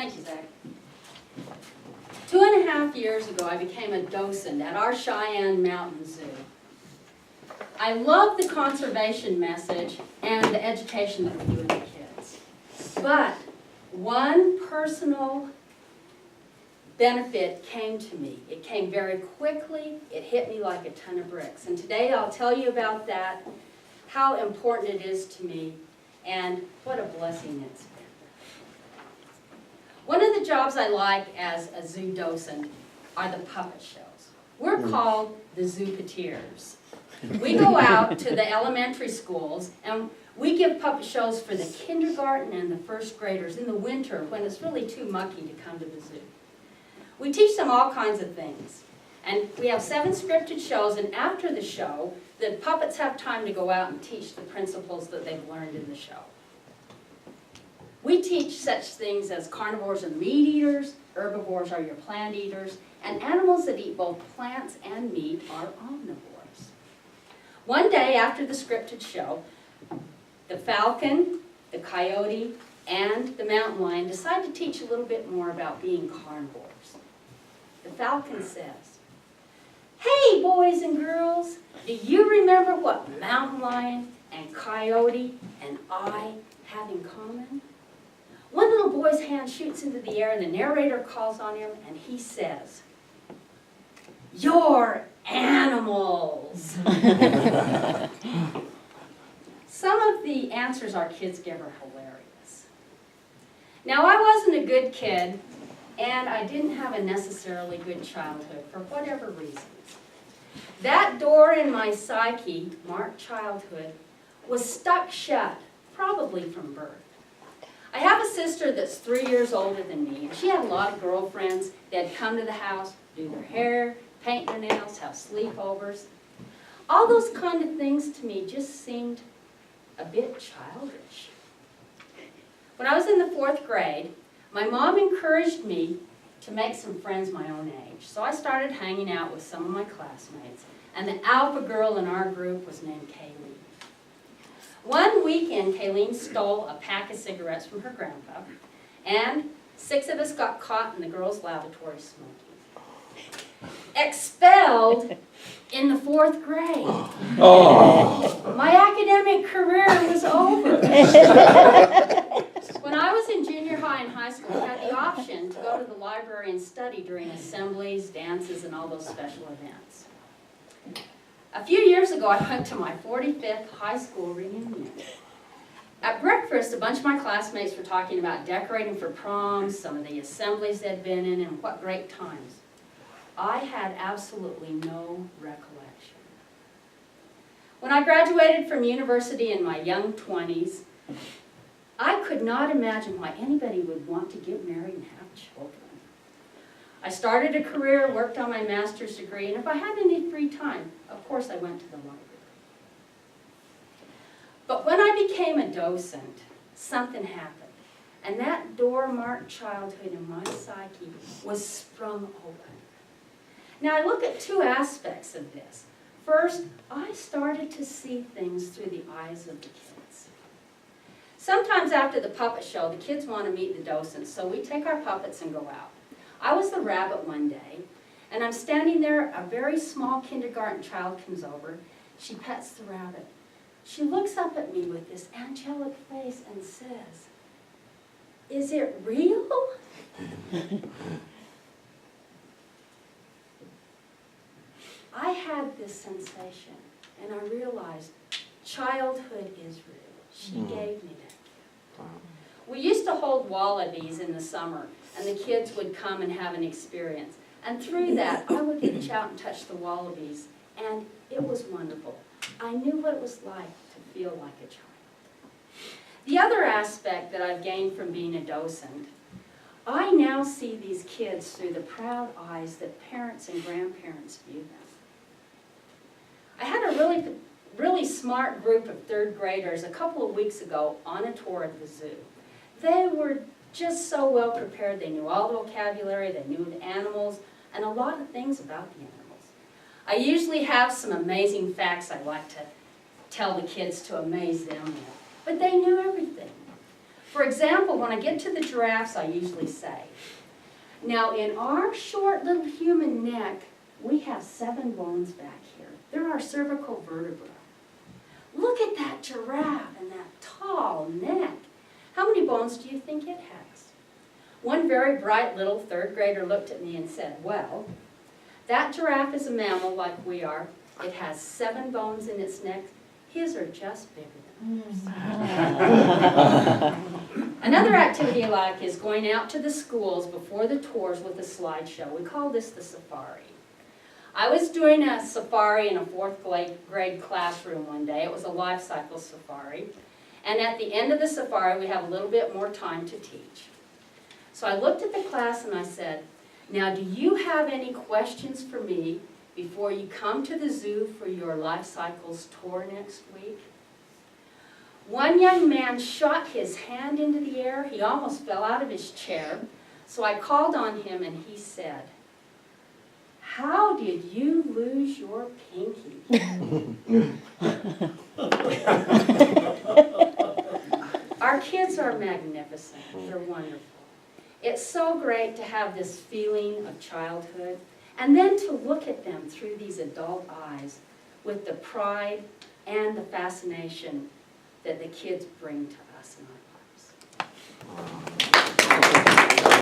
Thank you, Zach. 2.5 years ago, I became a docent at our Cheyenne Mountain Zoo. I love the conservation message and the education that we do with the kids. But one personal benefit came to me. It came very quickly. It hit me like a ton of bricks. And today I'll tell you about that, how important it is to me, and what a blessing it's been. One of the jobs I like as a zoo docent are the puppet shows. We're called the Zooketeers. We go out to the elementary schools and we give puppet shows for the kindergarten and the first graders in the winter when it's really too mucky to come to the zoo. We teach them all kinds of things. And we have 7 scripted shows, and after the show, the puppets have time to go out and teach the principles that they've learned in the show. We teach such things as carnivores are meat eaters, herbivores are your plant eaters, and animals that eat both plants and meat are omnivores. One day after the scripted show, the falcon, the coyote, and the mountain lion decide to teach a little bit more about being carnivores. The falcon says, "Hey boys and girls, do you remember what mountain lion and coyote and I have in common?" One little boy's hand shoots into the air and the narrator calls on him and he says, "You're animals." Some of the answers our kids give are hilarious. Now, I wasn't a good kid and I didn't have a necessarily good childhood for whatever reasons. That door in my psyche, marked childhood, was stuck shut, probably from birth. I have a sister that's 3 years older than me, and she had a lot of girlfriends that come to the house, do their hair, paint their nails, have sleepovers. All those kind of things to me just seemed a bit childish. When I was in the 4th grade, my mom encouraged me to make some friends my own age. So I started hanging out with some of my classmates, and the alpha girl in our group was named Kaylee. One weekend, Kayleen stole a pack of cigarettes from her grandpa, and 6 of us got caught in the girls' lavatory smoking. Expelled in the 4th grade. Oh. My academic career was over. When I was in junior high and high school, I had the option to go to the library and study during assemblies, dances, and all those special events. A few years ago, I went to my 45th high school reunion. At breakfast, a bunch of my classmates were talking about decorating for prom, some of the assemblies they'd been in, and what great times. I had absolutely no recollection. When I graduated from university in my young 20s, I could not imagine why anybody would want to get married and have children. I started a career, worked on my master's degree, and if I had any free time, of course I went to the library. But when I became a docent, something happened, and that door-marked childhood in my psyche was sprung open. Now I look at 2 aspects of this. First, I started to see things through the eyes of the kids. Sometimes after the puppet show, the kids want to meet the docents, so we take our puppets and go out. I was the rabbit one day, and I'm standing there, a very small kindergarten child comes over. She pets the rabbit. She looks up at me with this angelic face and says, "Is it real?" I had this sensation, and I realized childhood is real. She gave me that gift. We used to hold wallabies in the summer, and the kids would come and have an experience. And through that, I would reach out and touch the wallabies, and it was wonderful. I knew what it was like to feel like a child. The other aspect that I've gained from being a docent, I now see these kids through the proud eyes that parents and grandparents view them. I had a really smart group of 3rd graders a couple of weeks ago on a tour of the zoo. They were just so well prepared. They knew all the vocabulary, they knew the animals, and a lot of things about the animals. I usually have some amazing facts I like to tell the kids to amaze them with, but they knew everything. For For example, when I get to the giraffes, I usually say, now in our short little human neck, we have 7 bones back here. They're our cervical vertebrae. Look at that giraffe and that tall neck. How many bones do you think it has? One very bright little 3rd grader looked at me and said, well, that giraffe is a mammal like we are. It has 7 bones in its neck. His are just bigger than ours. Another activity I like is going out to the schools before the tours with a slideshow. We call this the safari. I was doing a safari in a 4th grade classroom one day. It was a life cycle safari. And at the end of the safari, we have a little bit more time to teach. So I looked at the class and I said, now do you have any questions for me before you come to the zoo for your life cycles tour next week? One young man shot his hand into the air. He almost fell out of his chair. So I called on him and he said, how did you lose your pinky? Our kids are magnificent. They're wonderful. It's so great to have this feeling of childhood and then to look at them through these adult eyes with the pride and the fascination that the kids bring to us in our lives.